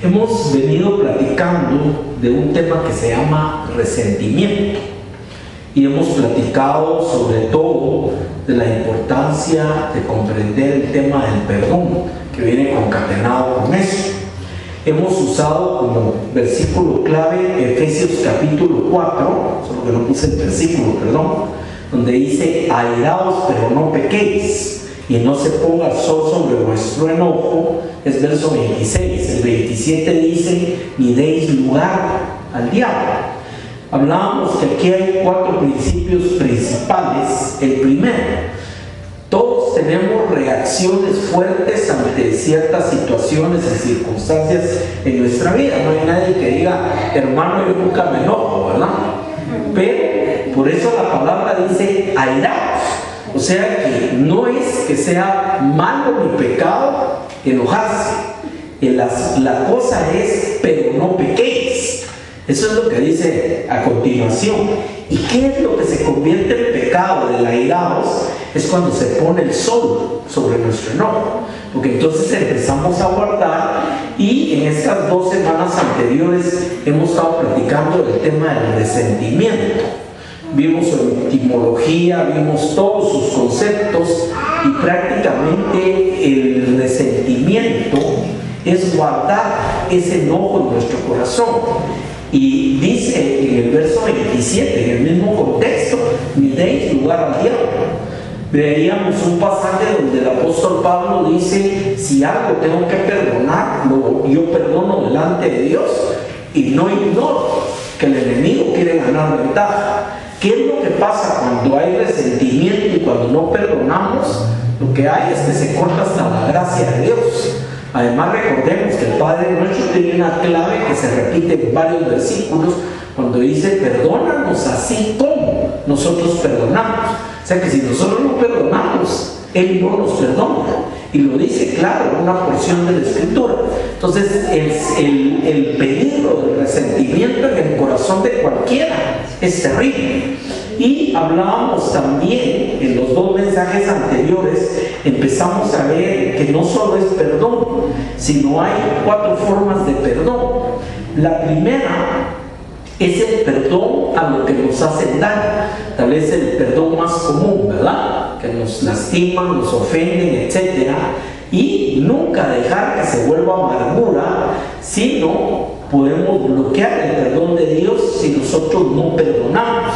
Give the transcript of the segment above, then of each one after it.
Hemos venido platicando de un tema que se llama resentimiento y hemos platicado sobre todo de la importancia de comprender el tema del perdón que viene concatenado con eso. Hemos usado como versículo clave Efesios capítulo 4, solo que no puse el versículo, perdón, donde dice: airaos pero no pequéis, y no se ponga el sol sobre vuestro enojo. Es verso 26. El 27 dice: ni deis lugar al diablo. Hablábamos que aquí hay 4 principios principales. El primero: todos tenemos reacciones fuertes ante ciertas situaciones y circunstancias en nuestra vida. No hay nadie que diga: hermano, yo nunca me enojo, ¿verdad? Pero por eso la palabra dice airaos. O sea que no es que sea malo ni pecado enojarse. La cosa es: pero no pequéis. Eso es lo que dice a continuación. ¿Y qué es lo que se convierte en pecado del airaos? Es cuando se pone el sol sobre nuestro enojo, porque entonces empezamos a guardar. Y en estas 2 semanas anteriores hemos estado platicando del tema del resentimiento. Vimos su etimología, vimos todos sus conceptos, y prácticamente el resentimiento es guardar ese enojo en nuestro corazón. Y dice en el verso 27, en el mismo contexto: ni deis lugar al diablo. Veíamos un pasaje donde el apóstol Pablo dice: si algo tengo que perdonar, yo perdono delante de Dios, y no ignoro que el enemigo quiere ganar ventaja. ¿Qué es lo que pasa cuando hay resentimiento y cuando no perdonamos? Lo que hay es que se corta hasta la gracia de Dios. Además, recordemos que el Padre Nuestro tiene una clave que se repite en varios versículos cuando dice: perdónanos así como nosotros perdonamos. O sea que si nosotros no perdonamos, Él no nos perdona. Y lo dice claro en una porción de la Escritura. Entonces, el peligro del resentimiento en el corazón de cualquiera es terrible. Y hablábamos también en los 2 mensajes anteriores, empezamos a ver que no solo es perdón, sino hay 4 formas de perdón. La primera es el perdón a lo que nos hacen daño. Tal vez el perdón más común, ¿verdad? Que nos lastiman, nos ofenden, etc. Y nunca dejar que se vuelva amargura, sino podemos bloquear el perdón de Dios si nosotros no perdonamos.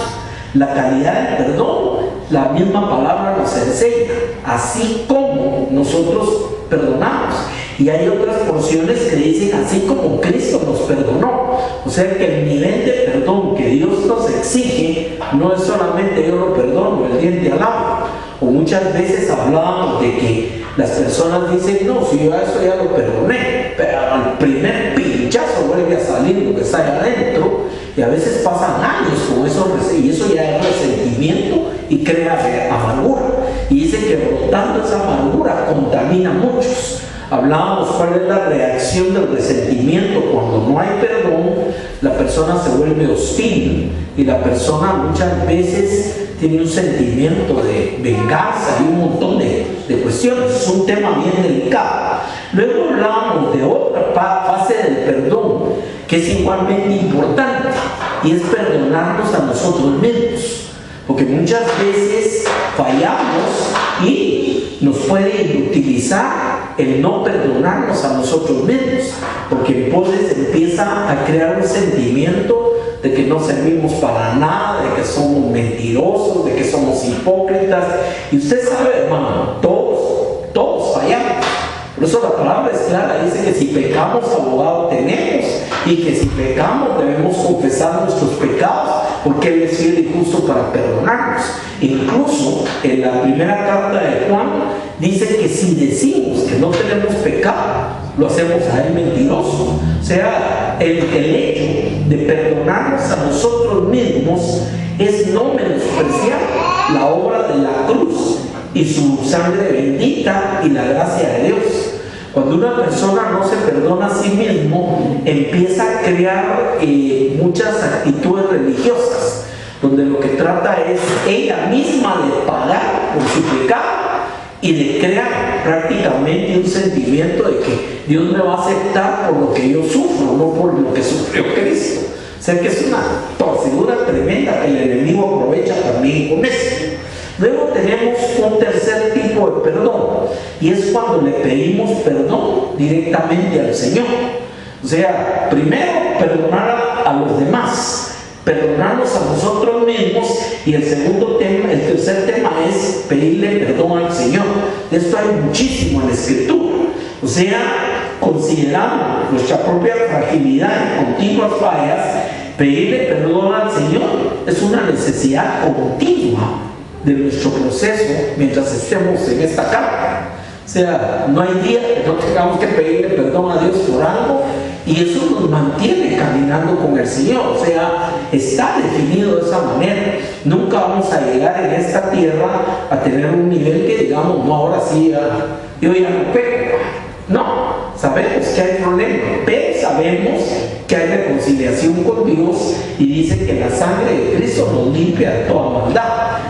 La calidad del perdón, la misma palabra nos enseña: así como nosotros perdonamos. Y hay otras porciones que dicen: así como Cristo nos perdonó. O sea que el nivel de perdón que Dios nos exige no es solamente yo lo perdono, el diente al agua. O muchas veces hablábamos de que las personas dicen: no, si yo a eso ya lo perdoné, pero al primer pinchazo vuelve a salir lo que está ahí adentro. Y a veces pasan años con eso, y eso ya es resentimiento y crea amargura. Y dice que brotando esa amargura contamina a muchos. Hablábamos cuál es la reacción del resentimiento cuando no hay perdón. La persona se vuelve hostil y la persona muchas veces tiene un sentimiento de venganza y un montón de cuestiones. Es un tema bien delicado. Luego hablábamos de otra fase del perdón que es igualmente importante, y es perdonarnos a nosotros mismos, porque muchas veces fallamos y nos puede inutilizar el no perdonarnos a nosotros mismos, porque entonces empieza a crear un sentimiento de que no servimos para nada, de que somos mentirosos, de que somos hipócritas. Y usted sabe, hermano, todos fallamos. Por eso la palabra es clara, dice que si pecamos, abogado tenemos, y que si pecamos debemos confesar nuestros pecados, porque Él es fiel y justo para perdonarnos. Incluso en la primera carta de Juan dice que si decimos que no tenemos pecado, lo hacemos a Él mentiroso. O sea, el hecho de perdonarnos a nosotros mismos es no menospreciar la obra de la cruz y su sangre bendita y la gracia de Dios. Cuando una persona no se perdona a sí mismo, empieza a crear muchas actitudes religiosas, donde lo que trata es ella misma de pagar por su pecado y de crear prácticamente un sentimiento de que Dios me va a aceptar por lo que yo sufro, no por lo que sufrió Cristo. O sea que es una torcedura tremenda que el enemigo aprovecha también con eso. Luego tenemos un tercer tipo de perdón, y es cuando le pedimos perdón directamente al Señor. O sea, primero perdonar a los demás, perdonarnos a nosotros mismos, y el tercer tema es pedirle perdón al Señor. De esto hay muchísimo en la Escritura. O sea, considerando nuestra propia fragilidad y continuas fallas, pedirle perdón al Señor es una necesidad continua de nuestro proceso mientras estemos en esta carga. O sea, no hay día que no tengamos que pedirle perdón a Dios por algo, y eso nos mantiene caminando con el Señor. O sea, está definido de esa manera. Nunca vamos a llegar en esta tierra a tener un nivel que digamos, no, ahora sí, yo ya no peco. No, sabemos que hay problemas, pero sabemos que hay reconciliación con Dios, y dice que la sangre de Cristo nos limpia de toda maldad.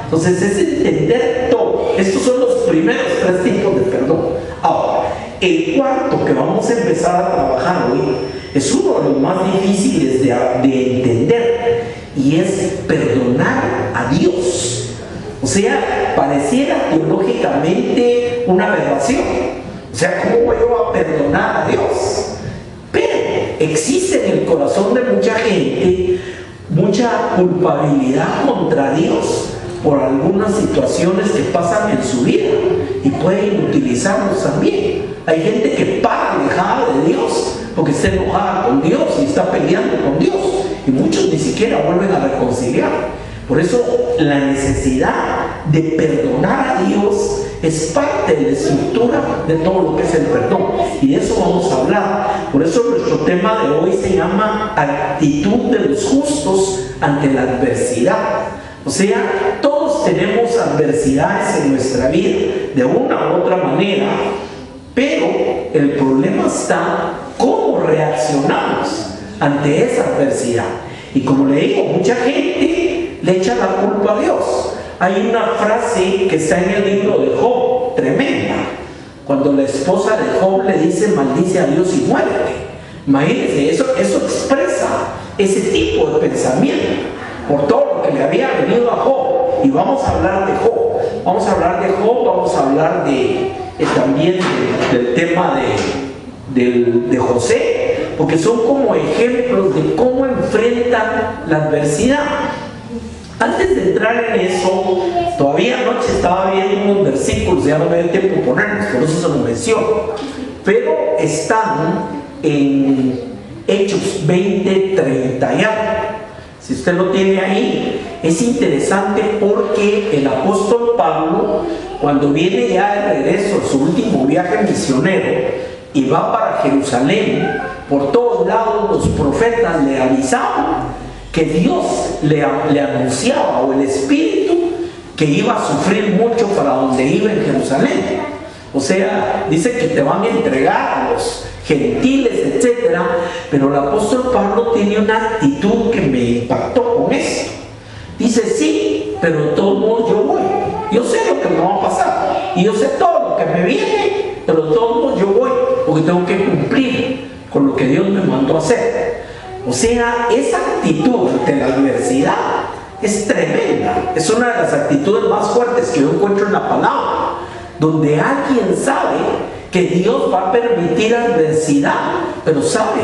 Entonces es entender todo. Estos son los primeros 3 tipos de perdón. Ahora, el cuarto que vamos a empezar a trabajar hoy es uno de los más difíciles de entender, y es perdonar a Dios. O sea, pareciera teológicamente una aberración. O sea, ¿cómo voy yo a perdonar a Dios? Pero existe en el corazón de mucha gente mucha culpabilidad contra Dios por algunas situaciones que pasan en su vida, y pueden utilizarlos también. Hay gente que para alejada de Dios porque está enojada con Dios y está peleando con Dios, y muchos ni siquiera vuelven a reconciliar. Por eso la necesidad de perdonar a Dios es parte de la estructura de todo lo que es el perdón, y de eso vamos a hablar. Por eso nuestro tema de hoy se llama actitud de los justos ante la adversidad. O sea, todos tenemos adversidades en nuestra vida de una u otra manera, pero el problema está cómo reaccionamos ante esa adversidad. Y como le digo, mucha gente le echa la culpa a Dios. Hay una frase que está en el libro de Job, tremenda, cuando la esposa de Job le dice maldice a Dios y muérete. Imagínense, eso expresa ese tipo de pensamiento por todo lo que le había venido a Job. Y vamos a hablar de Job, vamos a hablar también del tema de José, porque son como ejemplos de cómo enfrentan la adversidad. Antes de entrar en eso, todavía anoche estaba viendo unos versículos, ya no me dio tiempo de ponerlos, por eso se los menciono, pero están en Hechos 20:30 y algo. Si usted lo tiene ahí, es interesante porque el apóstol Pablo, cuando viene ya de regreso a su último viaje misionero y va para Jerusalén, por todos lados los profetas le avisaban que Dios le anunciaba, o el Espíritu, que iba a sufrir mucho para donde iba en Jerusalén. O sea, dice que te van a entregar a los gentiles, etc. Pero el apóstol Pablo tiene una actitud que me impactó con esto. Dice, sí, pero de todos modos yo voy. Yo sé lo que me va a pasar, y yo sé todo lo que me viene, pero de todos modos yo voy, porque tengo que cumplir con lo que Dios me mandó a hacer. O sea, esa actitud ante la adversidad es tremenda. Es una de las actitudes más fuertes que yo encuentro en la palabra, donde alguien sabe que Dios va a permitir adversidad, pero sabe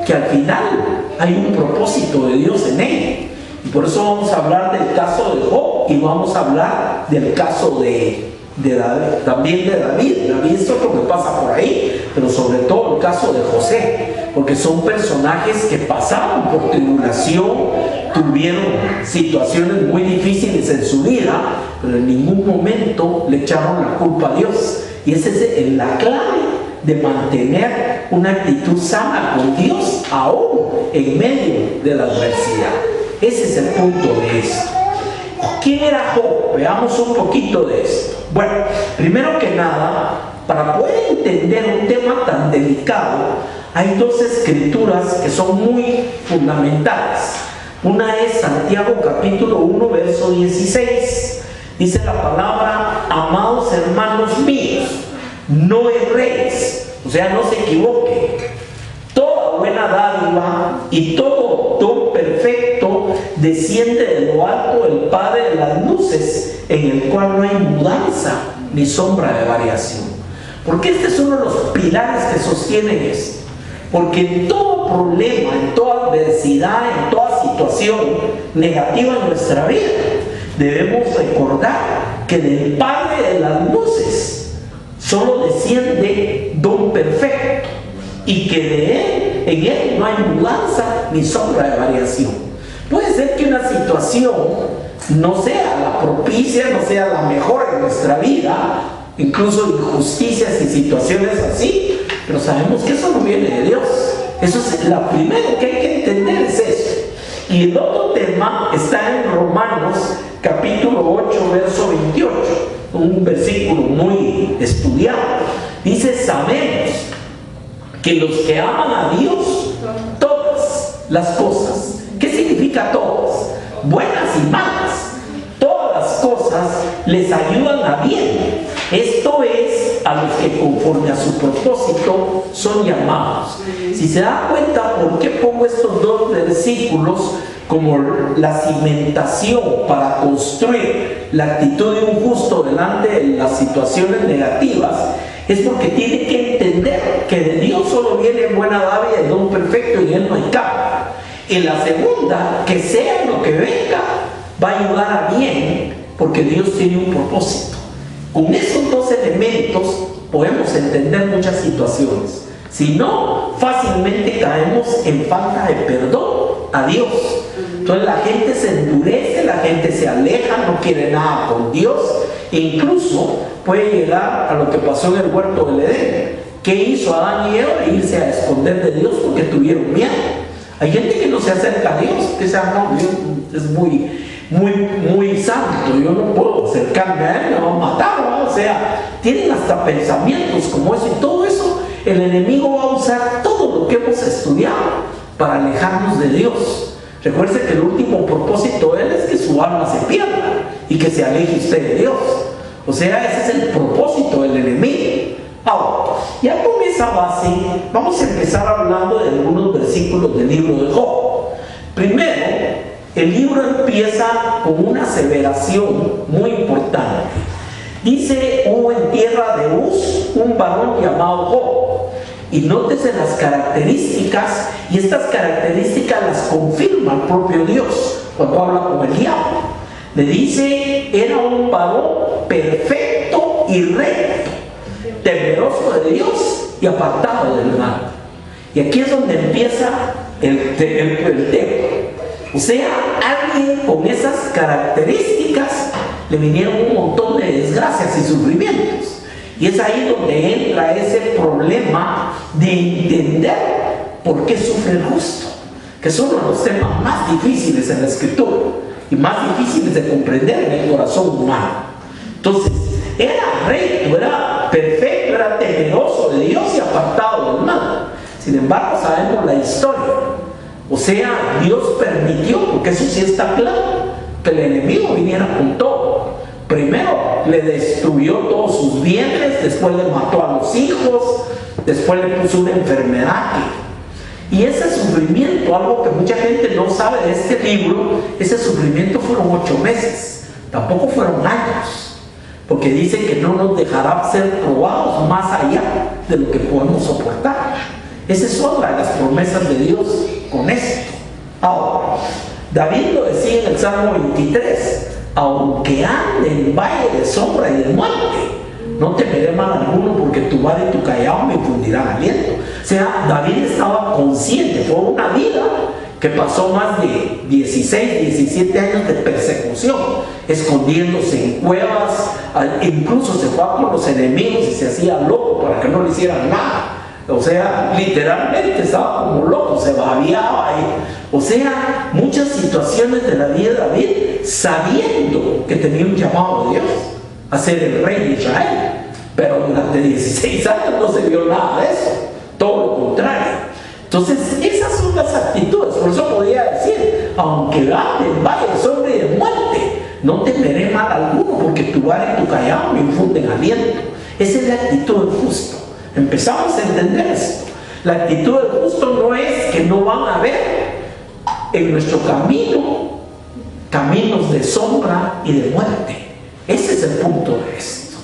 que al final hay un propósito de Dios en él. Y por eso vamos a hablar del caso de Job, y vamos a hablar del caso de David, también de David. David es otro que pasa por ahí, pero sobre todo el caso de José, porque son personajes que pasaron por tribulación, tuvieron situaciones muy difíciles en su vida, pero en ningún momento le echaron la culpa a Dios. Y esa es la clave de mantener una actitud sana con Dios aún en medio de la adversidad. Ese es el punto de esto. ¿Quién era Job? Veamos un poquito de esto. Bueno, primero que nada, para poder entender un tema tan delicado, hay dos escrituras que son muy fundamentales. Una es Santiago capítulo 1, verso 16. Dice la palabra: amados hermanos míos, no erréis, o sea, no se equivoque. Toda buena dádiva y todo don perfecto desciende de lo alto del Padre de las luces, en el cual no hay mudanza ni sombra de variación. Porque este es uno de los pilares que sostienen esto. Porque en todo problema, en toda adversidad, en toda situación negativa en nuestra vida, debemos recordar que del Padre de las luces solo desciende don perfecto, y que en él no hay mudanza ni sombra de variación. Puede ser que una situación no sea la propicia, no sea la mejor en nuestra vida, incluso injusticias y situaciones así, pero sabemos que eso no viene de Dios. Eso es lo primero que hay que entender, es eso. Y el otro tema está en Romanos capítulo 8, verso 28, un versículo muy estudiado. Dice: sabemos que los que aman a Dios, todas las cosas, ¿qué significa todas? Buenas y malas, todas las cosas les ayudan a bien. Esto es, a los que conforme a su propósito son llamados. Si se da cuenta por qué pongo estos dos versículos como la cimentación para construir la actitud de un justo delante de las situaciones negativas, es porque tiene que entender que de Dios solo viene buena dávila y don perfecto, y en él no hay cambio. En la segunda, que sea lo que venga, va a ayudar a bien, porque Dios tiene un propósito. Con esos dos elementos podemos entender muchas situaciones. Si no, fácilmente caemos en falta de perdón a Dios. Entonces la gente se endurece, la gente se aleja, no quiere nada con Dios. E incluso puede llegar a lo que pasó en el huerto del Edén. ¿Qué hizo Adán y Eva? Irse a esconder de Dios porque tuvieron miedo. Hay gente que no se acerca a Dios, que dice: no, Dios es muy santo, yo no puedo acercarme a él, me va a matar, ¿no? O sea, tienen hasta pensamientos como eso, y todo eso el enemigo va a usar todo lo que hemos estudiado para alejarnos de Dios. Recuerde que el último propósito de él es que su alma se pierda y que se aleje usted de Dios. O sea, ese es el propósito del enemigo. Ahora, ya con esa base vamos a empezar hablando de algunos versículos del libro de Job. Primero, el libro empieza con una aseveración muy importante. Dice: hubo en tierra de Uz un varón llamado Job. Y nótese las características, y estas características las confirma el propio Dios cuando habla con el diablo. Le dice: era un varón perfecto y recto, temeroso de Dios y apartado del mal. Y aquí es donde empieza el tema. O sea, alguien con esas características le vinieron un montón de desgracias y sufrimientos. Y es ahí donde entra ese problema de entender por qué sufre el justo, que son uno de los temas más difíciles en la Escritura y más difíciles de comprender en el corazón humano. Entonces, era recto, era perfecto, era temeroso de Dios y apartado del mal. Sin embargo, sabemos la historia. O sea, Dios permitió, porque eso sí está claro, que el enemigo viniera con todo. Primero le destruyó todos sus bienes, después le mató a los hijos, después le puso una enfermedad. Y ese sufrimiento, algo que mucha gente no sabe de este libro, ese sufrimiento fueron 8 meses, tampoco fueron años, porque dice que no nos dejará ser probados más allá de lo que podemos soportar. Esa es otra de las promesas de Dios con esto. Ahora, David lo decía en el Salmo 23: aunque ande en valle de sombra y de muerte, no temeré mal alguno, porque tu vara y tu callado me infundirán aliento. O sea, David estaba consciente, fue una vida que pasó más de 16, 17 años de persecución, escondiéndose en cuevas, incluso se fue con los enemigos y se hacía loco para que no le hicieran nada. O sea, literalmente estaba como loco, se babiaba ahí. O sea, muchas situaciones de la vida de David, sabiendo que tenía un llamado de Dios a ser el rey de Israel, pero durante 16 años no se vio nada de eso, todo lo contrario. Entonces, esas son las actitudes. Por eso podía decir: aunque ande en valle de sombra y de muerte, no temeré mal alguno, porque tu vara y tu callado me infunden aliento. Esa es la actitud del justo. Empezamos a entender esto. La actitud del justo no es que no van a haber en nuestro camino caminos de sombra y de muerte. Ese es el punto de esto.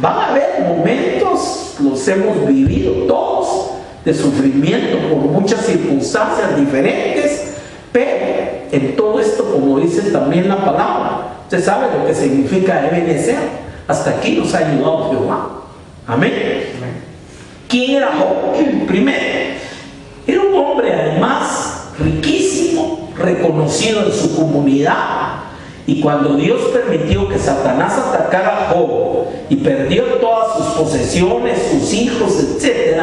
Van a haber momentos, los hemos vivido todos, de sufrimiento por muchas circunstancias diferentes, pero en todo esto, como dice también la palabra, usted sabe lo que significa Ebenezer. Hasta aquí nos ha ayudado Jehová. Amén. ¿Quién era Job? Primero, era un hombre además riquísimo, reconocido en su comunidad. Y cuando Dios permitió que Satanás atacara a Job y perdió todas sus posesiones, sus hijos, etc.,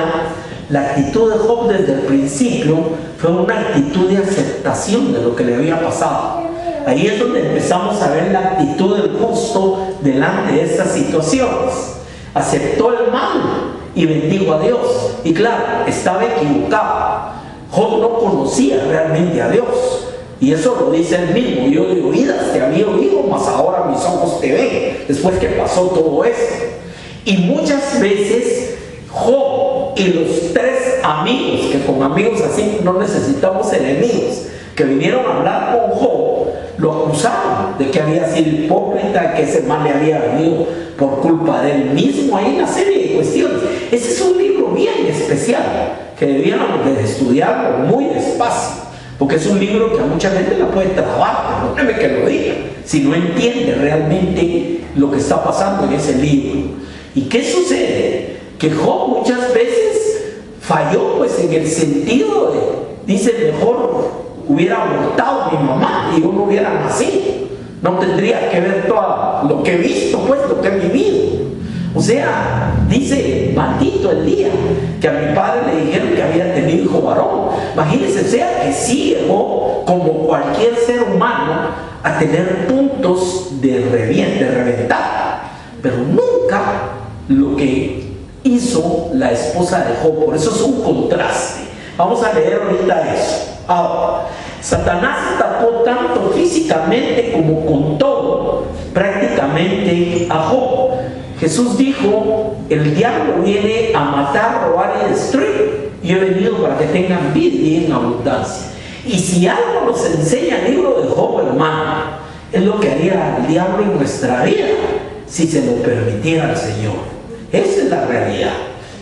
la actitud de Job desde el principio fue una actitud de aceptación de lo que le había pasado. Ahí es donde empezamos a ver la actitud del justo delante de estas situaciones. Aceptó el mal y bendijo a Dios. Y claro, estaba equivocado. Job no conocía realmente a Dios. Y eso lo dice él mismo. Yo de oídas te había oído, mas ahora mis ojos te ven. Después que pasó todo esto. Y muchas veces Job y los tres amigos, que con amigos así no necesitamos enemigos, que vinieron a hablar con Job, lo acusaron de que había sido hipócrita, que ese mal le había venido por culpa de él mismo. Hay una serie de cuestiones. Ese es un libro bien especial que debíamos de estudiarlo muy despacio, porque es un libro que a mucha gente la puede trabar, perdóneme que lo diga, si no entiende realmente lo que está pasando en ese libro. ¿Y qué sucede? Que Job muchas veces falló, pues, en el sentido de, dice, mejor hubiera abortado mi mamá y yo no hubiera nacido, no tendría que ver todo lo que he visto, pues, lo que he vivido. O sea, dice, maldito el día que a mi padre le dijeron que había tenido hijo varón. Imagínense, o sea, que sí llegó, como cualquier ser humano, a tener puntos de reventar, pero nunca lo que hizo la esposa de Job. Por eso es un contraste. Vamos a leer ahorita eso. Ahora, Satanás atacó tanto físicamente como con todo prácticamente a Job. Jesús dijo, el diablo viene a matar, robar y destruir. Yo he venido para que tengan vida y en abundancia. Y si algo nos enseña el libro de Job, hermano, es lo que haría el diablo en nuestra vida, si se lo permitiera al Señor. Esa es la realidad.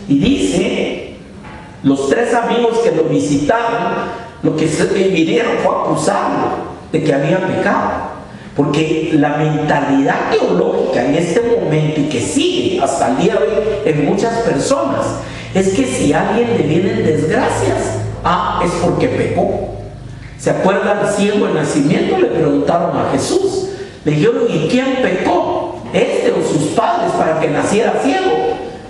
Y dice, los tres amigos que lo visitaron, lo que vinieron fue a acusarlo de que había pecado. Porque la mentalidad teológica en este momento, y que sigue hasta el día de hoy en muchas personas, es que si a alguien le vienen desgracias, es porque pecó. ¿Se acuerdan del ciego de nacimiento? Le preguntaron a Jesús. Le dijeron, ¿y quién pecó? ¿Este o sus padres para que naciera ciego?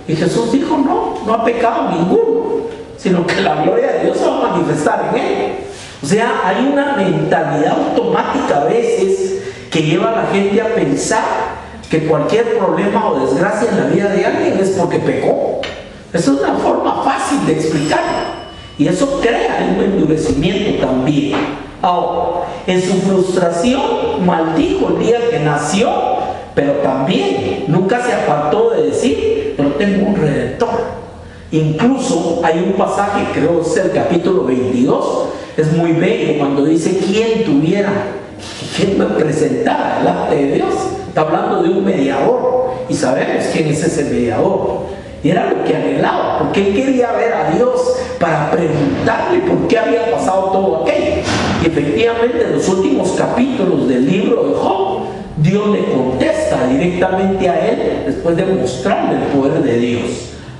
Y Jesús dijo, no ha pecado ninguno, sino que la gloria de Dios se va a manifestar en él. O sea, hay una mentalidad automática a veces que lleva a la gente a pensar que cualquier problema o desgracia en la vida de alguien es porque pecó. Esa es una forma fácil de explicarlo, y eso crea un endurecimiento también. Ahora, en su frustración maldijo el día que nació, pero también nunca se apartó de decir, pero tengo un redentor. Incluso hay un pasaje, creo que es el capítulo 22, es muy bello, cuando dice, ¿quién me presentara delante de Dios? Está hablando de un mediador, y sabemos quién es ese mediador. Y era lo que anhelaba, porque él quería ver a Dios para preguntarle por qué había pasado todo aquello. Y efectivamente en los últimos capítulos del libro de Job, Dios le contesta directamente a él después de mostrarle el poder de Dios.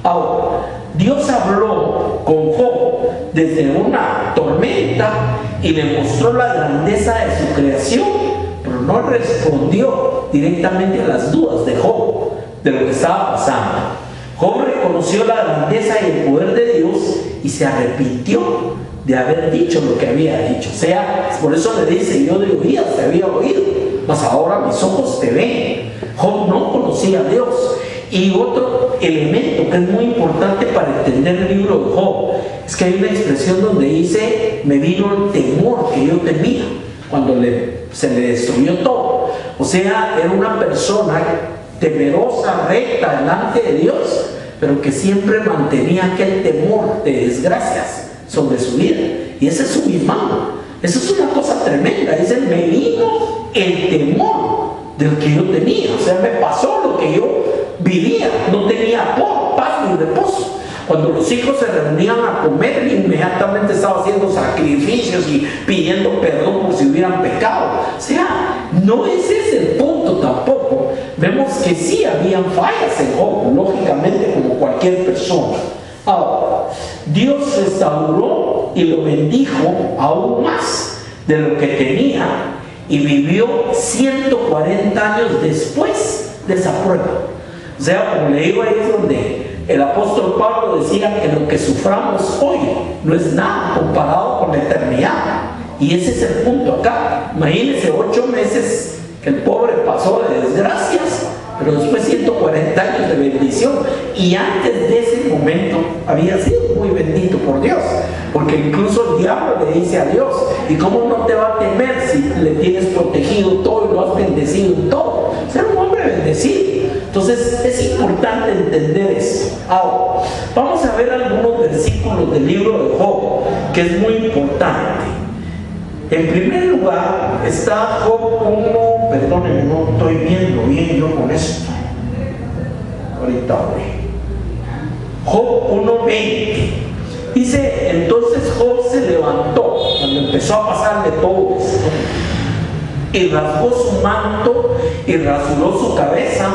Ahora, Dios habló con Job desde una tormenta y le mostró la grandeza de su creación, pero no respondió directamente a las dudas de Job de lo que estaba pasando. Job reconoció la grandeza y el poder de Dios y se arrepintió de haber dicho lo que había dicho. O sea, por eso le dice, yo de oídas te había oído, mas ahora mis ojos te ven. Job no conocía a Dios. Y otro elemento que es muy importante para entender el libro de Job es que hay una expresión donde dice, me vino el temor que yo tenía cuando se le destruyó todo. O sea, era una persona temerosa, recta delante de Dios, pero que siempre mantenía aquel temor de desgracias sobre su vida. Y ese es su imán. Eso es una cosa tremenda. Dice, me vino el temor del que yo tenía. O sea, me pasó lo que yo vivía. No tenía paz ni reposo. Cuando los hijos se reunían a comer, inmediatamente estaba haciendo sacrificios y pidiendo perdón por si hubieran pecado. O sea, no ese es el punto tampoco. Vemos que sí habían fallas en Job, lógicamente, como cualquier persona. Ahora, Dios restauró y lo bendijo aún más de lo que tenía y vivió 140 años después de esa prueba. O sea, como le digo, ahí es donde el apóstol Pablo decía que lo que suframos hoy no es nada comparado con la eternidad. Y ese es el punto acá. Imagínense 8 meses que el pobre pasó de desgracias, pero después 140 años de bendición. Y antes de ese momento había sido muy bendito por Dios, porque incluso el diablo le dice a Dios, ¿y cómo no te va a temer si le tienes protegido todo y lo has bendecido en todo? Ser un hombre bendecido. Entonces es importante entender eso. Ahora, vamos a ver algunos versículos del libro de Job, que es muy importante. En primer lugar está Job 1, perdónenme, no estoy viendo bien yo con esto. Ahorita voy. Job 1:20. Dice, entonces Job se levantó cuando empezó a pasarle todo esto, y rasgó su manto y rasuró su cabeza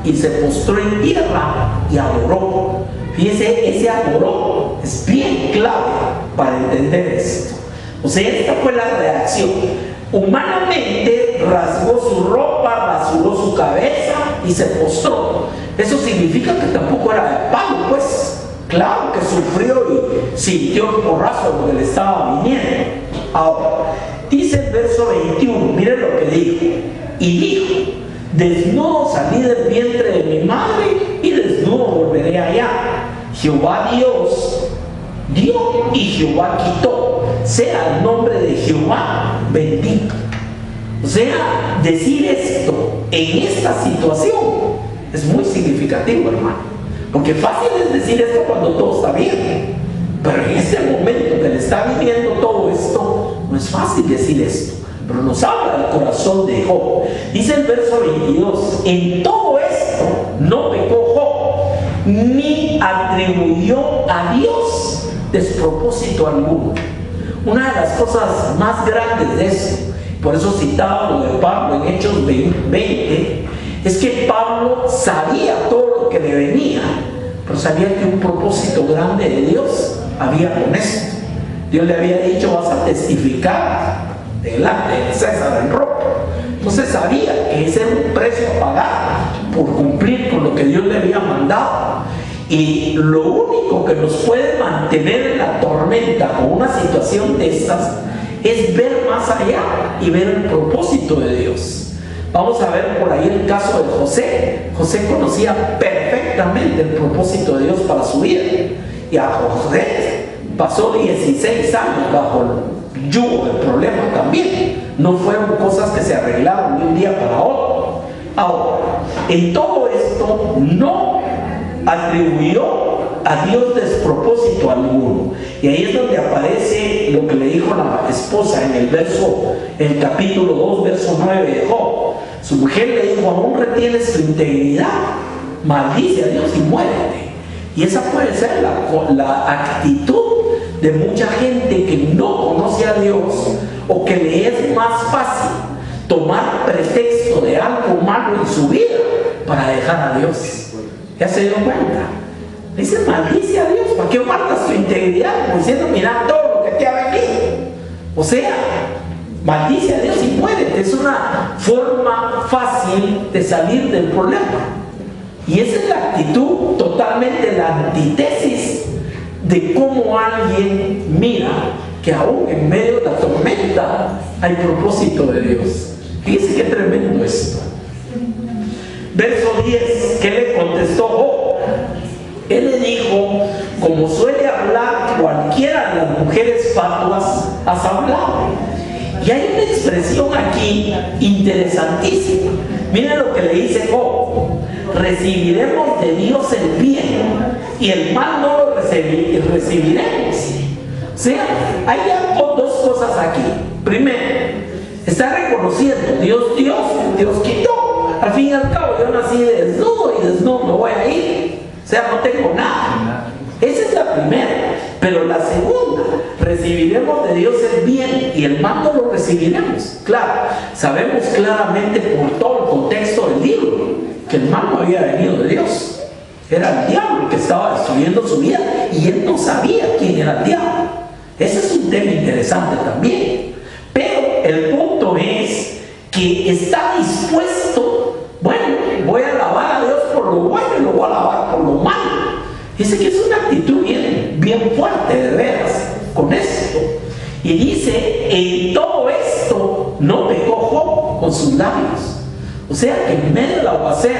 y se postró en tierra y adoró. Fíjese, ese adoró es bien clave para entender esto. O sea, esta fue la reacción. Humanamente rasgó su ropa, rasuró su cabeza y se postró. Eso significa que tampoco era de palo, pues. Claro que sufrió y sintió el porrazo porque le estaba viniendo. Ahora, dice el verso 21, miren lo que dijo. Y dijo, desnudo salí del vientre de mi madre y desnudo volveré allá. Jehová Dios dio y Jehová quitó. Sea el nombre de Jehová bendito. O sea, decir esto en esta situación es muy significativo, hermano. Porque fácil es decir esto cuando todo está bien. Pero en este momento que le está viviendo todo esto, no es fácil decir esto. Pero nos habla del corazón de Job. Dice el verso 22, en todo esto no pecó Job, ni atribuyó a Dios despropósito alguno. Una de las cosas más grandes de esto, por eso citaba lo de Pablo en Hechos 20, es que Pablo sabía todo lo que le venía, pero sabía que un propósito grande de Dios había con esto. Dios le había dicho, vas a testificar delante de César en Roma. Entonces sabía que ese era un precio a pagar por cumplir con lo que Dios le había mandado. Y lo único que nos puede mantener en la tormenta con una situación de estas es ver más allá y ver el propósito de Dios. Vamos a ver por ahí el caso de José. José conocía perfectamente el propósito de Dios para su vida. Y a José pasó 16 años bajo el yugo del problema también. No fueron cosas que se arreglaron de un día para otro. Ahora, en todo esto no atribuyó a Dios despropósito alguno. Y ahí es donde aparece lo que le dijo la esposa en el capítulo 2, verso 9 de Job. Su mujer le dijo, aún retienes tu integridad, maldice a Dios y muérete. Y esa puede ser la actitud de mucha gente que no conoce a Dios, o que le es más fácil tomar pretexto de algo malo en su vida para dejar a Dios. ¿Ya se dio cuenta? Dice, maldice a Dios, ¿para qué guardas tu integridad? Como diciendo, mira todo lo que te ha venido. O sea, maldice a Dios y muérete. Es una forma fácil de salir del problema. Y esa es la actitud, totalmente la antítesis de cómo alguien mira que aún en medio de la tormenta hay propósito de Dios. Fíjense qué tremendo esto. Verso 10, ¿qué le contestó Job? Él le dijo, como suele hablar cualquiera de las mujeres fatuas, has hablado. Y hay una expresión aquí interesantísima. Miren lo que le dice Job: recibiremos de Dios el bien y el mal no lo recibiremos. O sea, hay dos cosas aquí. Primero, está reconociendo: Dios quitó. Al fin y al cabo, yo nací desnudo y desnudo me voy a ir. O sea, no tengo nada. Esa es la primera. Pero la segunda: recibiremos de Dios el bien y el mal no lo recibiremos. Claro, sabemos claramente por todo el contexto del libro que el mal no había venido de Dios. Era el diablo que estaba destruyendo su vida y él no sabía quién era el diablo. Ese es un tema interesante también. Pero el punto es que está dispuesto: bueno, voy a alabar a Dios por lo bueno y lo voy a alabar por lo malo. Dice que es una actitud bien fuerte, de veras, con esto. Y dice: en todo esto no pecó Job con sus labios. O sea que en medio del aguacero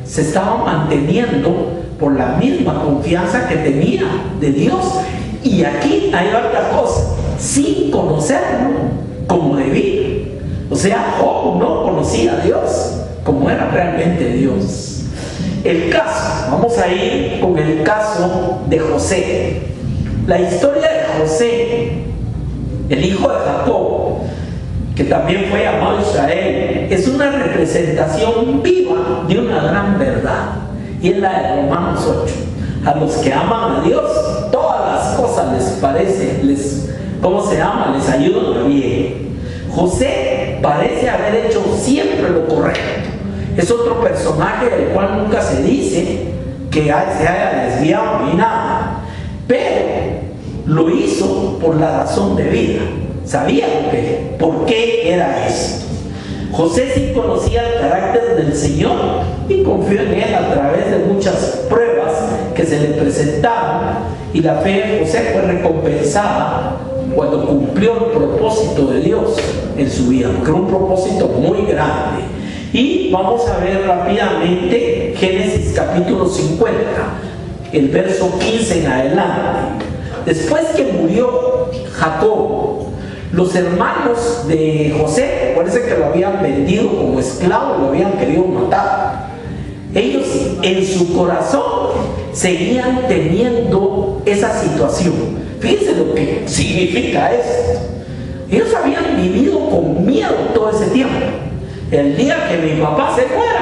se estaba manteniendo por la misma confianza que tenía de Dios. Y aquí hay otra cosa: sin conocerlo como debía. O sea, Job no conocía a Dios como era realmente Dios. El caso, vamos a ir con el caso de José. La historia de José, el hijo de Jacob, que también fue llamado Israel, es una representación viva de una gran verdad, y es la de Romanos 8. A los que aman a Dios, todas las cosas les parece, les ayudan a bien. José parece haber hecho siempre lo correcto. Es otro personaje del cual nunca se dice que se haya desviado ni nada, pero lo hizo por la razón de vida. Sabía por qué era esto. José sí conocía el carácter del Señor y confió en él a través de muchas pruebas que se le presentaron, y la fe de José fue recompensada cuando cumplió el propósito de Dios en su vida, que era un propósito muy grande. Y vamos a ver rápidamente Génesis capítulo 50, el verso 15 en adelante. Después que murió Jacob, los hermanos de José, parece que lo habían vendido como esclavo, lo habían querido matar. Ellos en su corazón seguían teniendo esa situación. Fíjense lo que significa esto. Ellos habían vivido con miedo todo ese tiempo. El día que mi papá se muera,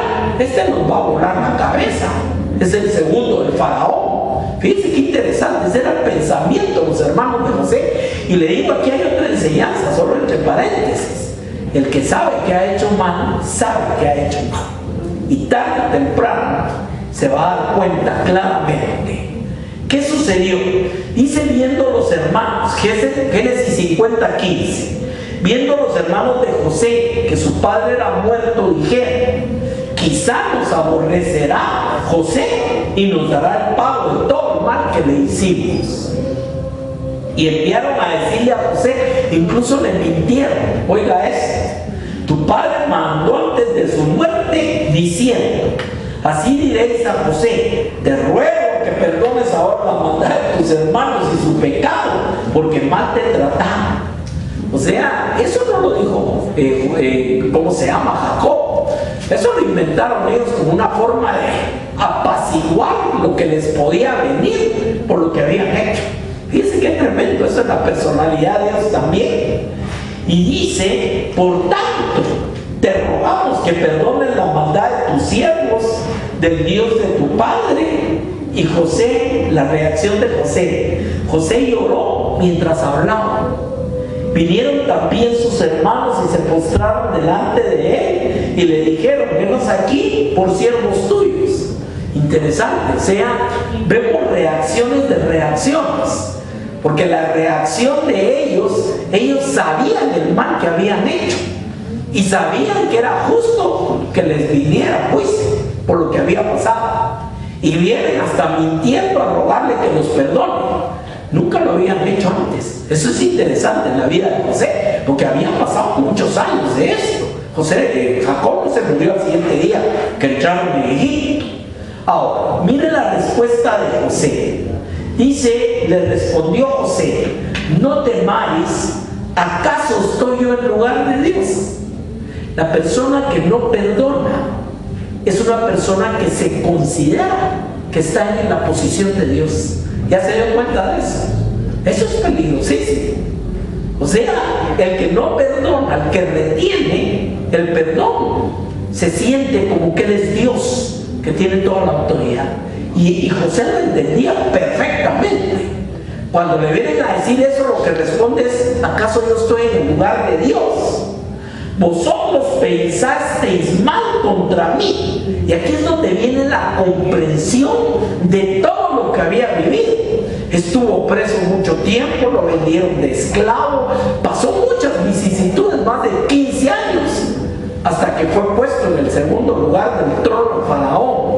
nos va a volar la cabeza. Es el segundo del faraón. Fíjense qué interesante, ese era el pensamiento de los hermanos de José. Y le digo, aquí hay otra enseñanza, solo entre paréntesis: el que sabe que ha hecho mal, sabe que ha hecho mal, y tarde o temprano se va a dar cuenta claramente. ¿Qué sucedió? Dice: viendo los hermanos, Génesis 50, 15, viendo los hermanos de José que su padre era muerto, dijeron: quizá nos aborrecerá José y nos dará el pago de todo el mal que le hicimos. Y enviaron a decirle a José, incluso le mintieron: oiga esto, tu padre mandó antes de su muerte diciendo: así diréis a José, te ruego que perdones ahora la maldad de tus hermanos y su pecado, porque mal te trataron. O sea, eso no lo dijo Jacob. Eso lo inventaron ellos como una forma de apaciguar lo que les podía venir por lo que habían hecho. Fíjense qué tremendo, eso es la personalidad de Dios también. Y dice: por tanto, te rogamos que perdones la maldad de tus siervos, del Dios de tu padre. Y José, la reacción de José lloró mientras hablaba. Vinieron también sus hermanos y se postraron delante de él y le dijeron: venos aquí por siervos tuyos. Interesante, o sea, vemos reacciones de reacciones, porque la reacción de ellos sabían el mal que habían hecho y sabían que era justo que les viniera juicio por lo que había pasado, y vienen hasta mintiendo a rogarle que los perdone. Nunca lo habían hecho antes. Eso es interesante en la vida de José, porque habían pasado muchos años de esto. Jacob se murió al siguiente día que entraron en Egipto. Ahora, mire la respuesta de José. Dice: le respondió José: no temáis ¿Acaso estoy yo en lugar de Dios? La persona que no perdona es una persona que se considera que está en la posición de Dios. ¿Ya se dio cuenta de eso? Eso es peligrosísimo. O sea, el que no perdona, el que retiene el perdón, se siente como que él es Dios, que tiene toda la autoridad. Y José lo entendía perfectamente. Cuando le vienen a decir eso, lo que responde es: ¿acaso yo estoy en el lugar de Dios? Vosotros pensasteis mal contra mí. Y aquí es donde viene la comprensión de todo lo que había vivido. Estuvo preso mucho tiempo, lo vendieron de esclavo, pasó muchas vicisitudes, más de 15 años, hasta que fue puesto en el segundo lugar del trono de Faraón,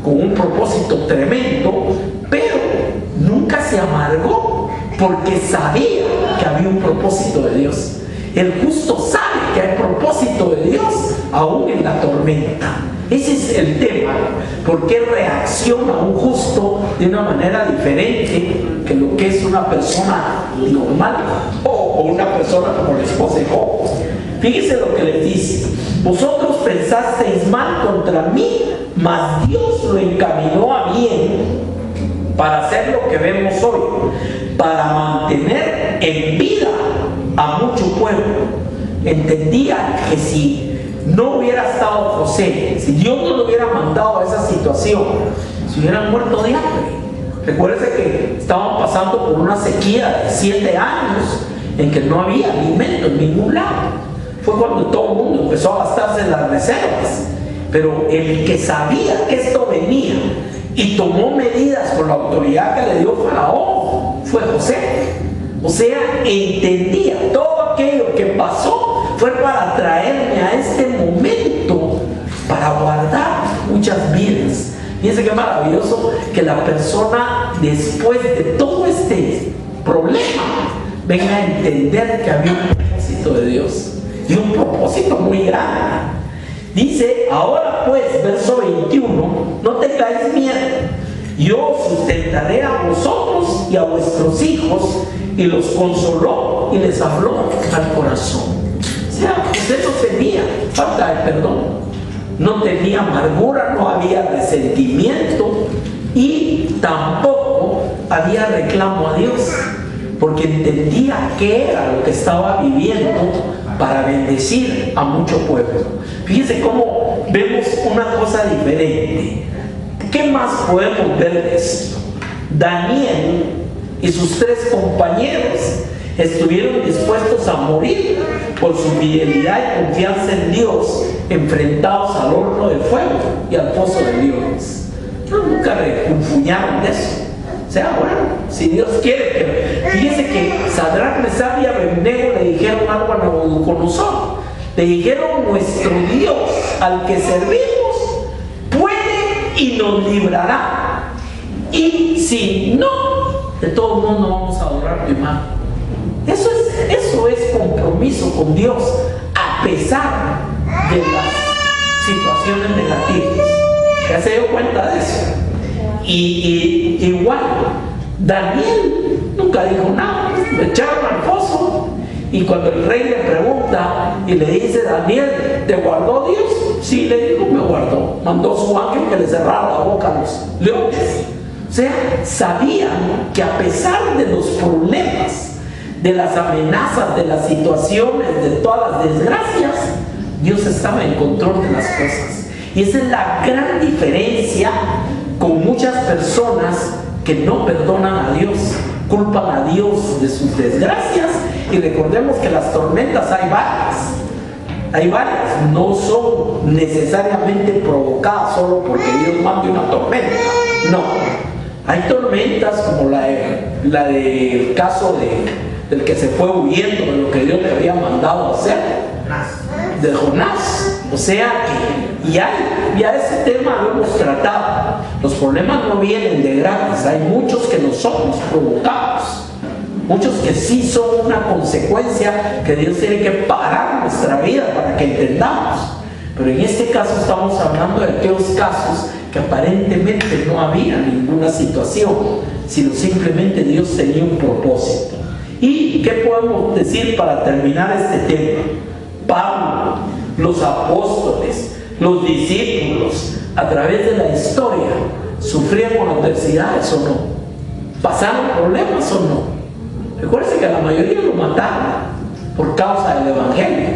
con un propósito tremendo, pero nunca se amargó, porque sabía que había un propósito de Dios. El justo sabe que hay propósito de Dios aún en la tormenta. Ese es el tema. ¿Por qué reacciona un justo de una manera diferente que lo que es una persona normal o una persona como la esposa de Job? Fíjese lo que le dice: vosotros pensasteis mal contra mí, mas Dios lo encaminó a bien para hacer lo que vemos hoy, para mantener en vida a mucho pueblo. Entendía que si no hubiera estado José, si Dios no lo hubiera mandado a esa situación, se hubieran muerto de hambre. Recuérdense que estaban pasando por una sequía de 7 años en que no había alimento en ningún lado. Fue cuando todo el mundo empezó a gastarse las reservas. Pero el que sabía que esto venía y tomó medidas con la autoridad que le dio Faraón fue José. O sea, entendía todo aquello que pasó fue para traerme a este momento, para guardar muchas vidas. Fíjense qué maravilloso que la persona, después de todo este problema, venga a entender que había un propósito de Dios, y un propósito muy grande. Dice: ahora pues, verso 21, no tengáis miedo, yo os sustentaré a vosotros y a vuestros hijos. Y los consoló y les habló al corazón. O sea, José no tenía falta de perdón, no tenía amargura, no había resentimiento y tampoco había reclamo a Dios, porque entendía que era lo que estaba viviendo para bendecir a mucho pueblo. Fíjense cómo vemos una cosa diferente. ¿Qué más podemos ver de esto? Daniel y sus 3 compañeros estuvieron dispuestos a morir por su fidelidad y confianza en Dios, enfrentados al horno de fuego y al pozo de leones. No, nunca refunfuñaron de eso. O sea, bueno, si Dios quiere que... Fíjese que Sadrach, Mesach y Abednego le dijeron algo a Nabucodonosor. Le dijeron: nuestro Dios al que servimos puede y nos librará. Y si no, de todo el mundo vamos a adorar a tu imagen. Eso es compromiso con Dios, a pesar de las situaciones negativas. ¿Ya se dio cuenta de eso? Y igual, Daniel nunca dijo nada, lo echaron al pozo. Y cuando el rey le pregunta y le dice: Daniel, ¿te guardó Dios? Sí, le dijo: me guardó. Mandó su ángel que le cerrara la boca a los leones. O sea, sabían que a pesar de los problemas, de las amenazas, de las situaciones, de todas las desgracias, Dios estaba en control de las cosas. Y esa es la gran diferencia con muchas personas que no perdonan a Dios, culpan a Dios de sus desgracias. Y recordemos que las tormentas hay varias, no son necesariamente provocadas solo porque Dios mande una tormenta, no. Hay tormentas como la del caso del que se fue huyendo de lo que Dios le había mandado hacer, de Jonás. O sea que ya ese tema lo hemos tratado. Los problemas no vienen de gratis, hay muchos que nosotros provocamos, muchos que sí son una consecuencia que Dios tiene que parar nuestra vida para que entendamos. Pero en este caso estamos hablando de aquellos casos que aparentemente no había ninguna situación, sino simplemente Dios tenía un propósito. ¿Y qué podemos decir para terminar este tema? Pablo, los apóstoles, los discípulos, a través de la historia, ¿sufrieron adversidades o no? ¿Pasaron problemas o no? Recuerden que a la mayoría lo mataron por causa del evangelio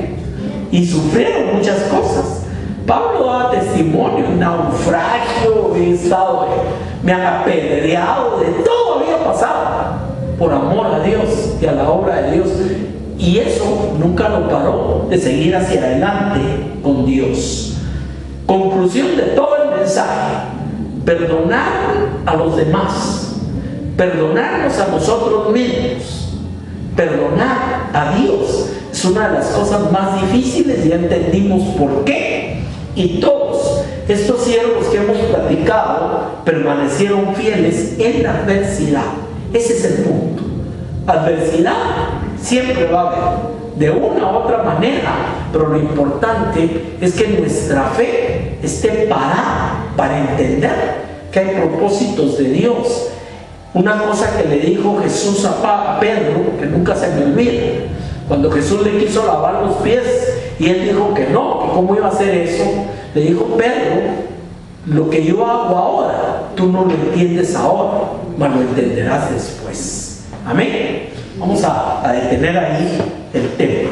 y sufrieron muchas cosas. Pablo da testimonio: naufragio, me han apedreado, de todo había pasado por amor a Dios y a la obra de Dios, y eso nunca lo paró de seguir hacia adelante con Dios. Conclusión de todo el mensaje: perdonar a los demás, perdonarnos a nosotros mismos, perdonar a Dios es una de las cosas más difíciles. Ya entendimos por qué, y todos estos siervos que hemos platicado permanecieron fieles en la adversidad. Ese es el punto. Adversidad siempre va a haber, de una u otra manera, pero lo importante es que nuestra fe esté parada para entender que hay propósitos de Dios. Una cosa que le dijo Jesús a Pedro, que nunca se me olvida, cuando Jesús le quiso lavar los pies y él dijo que no, que cómo iba a hacer eso, le dijo: Pedro, lo que yo hago ahora, tú no lo entiendes ahora, mas lo entenderás después. Amén. Vamos a detener ahí el tema.